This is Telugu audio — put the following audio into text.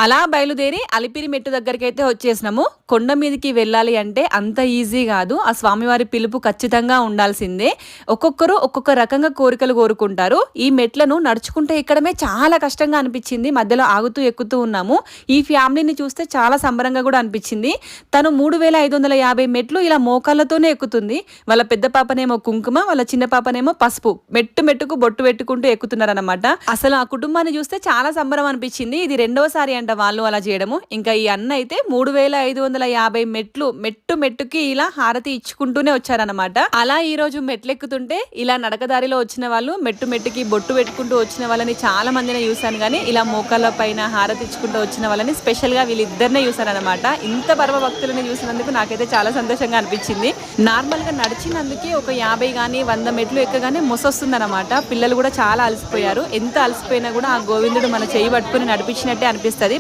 అలా బయలుదేరి అలిపిరి మెట్టు దగ్గరికి అయితే వచ్చేసినాము. కొండ మీదకి వెళ్ళాలి అంటే అంత ఈజీ కాదు. ఆ స్వామివారి పిలుపు ఖచ్చితంగా ఉండాల్సిందే. ఒక్కొక్కరు ఒక్కొక్క రకంగా కోరికలు కోరుకుంటారు. ఈ మెట్లను నడుచుకుంటే ఎక్కడమే చాలా కష్టంగా అనిపించింది. మధ్యలో ఆగుతూ ఎక్కుతూ ఉన్నాము. ఈ ఫ్యామిలీని చూస్తే చాలా సంబరంగా కూడా అనిపించింది. తను 3550 మెట్లు ఇలా మోకాళ్ళతోనే ఎక్కుతుంది. వాళ్ళ పెద్ద పాపనేమో కుంకుమ, వాళ్ళ చిన్న పాపనేమో పసుపు మెట్టు మెట్టుకు బొట్టు పెట్టుకుంటూ ఎక్కుతున్నారనమాట. అసలు ఆ కుటుంబాన్ని చూస్తే చాలా సంబరం అనిపించింది. ఇది రెండవసారి అంట వాళ్ళు అలా చేయడము. ఇంకా ఈ అన్న అయితే 3550 మెట్లు మెట్టు మెట్టుకి ఇలా హారతి ఇచ్చుకుంటూనే వచ్చారనమాట. అలా ఈ రోజు మెట్లు ఎక్కుతుంటే ఇలా నడకదారిలో వచ్చిన వాళ్ళు మెట్టు మెట్టుకి బొట్టు పెట్టుకుంటూ వచ్చిన వాళ్ళని చాలా మందిని చూసాను, కానీ ఇలా మోకాళ్ళ పైన హారతి ఇచ్చుకుంటూ వచ్చిన వాళ్ళని స్పెషల్ గా వీళ్ళిద్దరినే చూసానమాట. ఇంత పరమ భక్తులని చూసినందుకు నాకైతే చాలా సంతోషంగా అనిపించింది. నార్మల్ గా నడిచినందుకే ఒక 50 కానీ 100 మెట్లు ఎక్కగానే మొసొస్తుందన్నమాట. పిల్లలు కూడా చాలా అలసిపోయారు. ఎంత అలసిపోయినా కూడా ఆ గోవిందుడు మన చేయి పట్టుకుని నడిపించినట్టే అనిపిస్తుంది.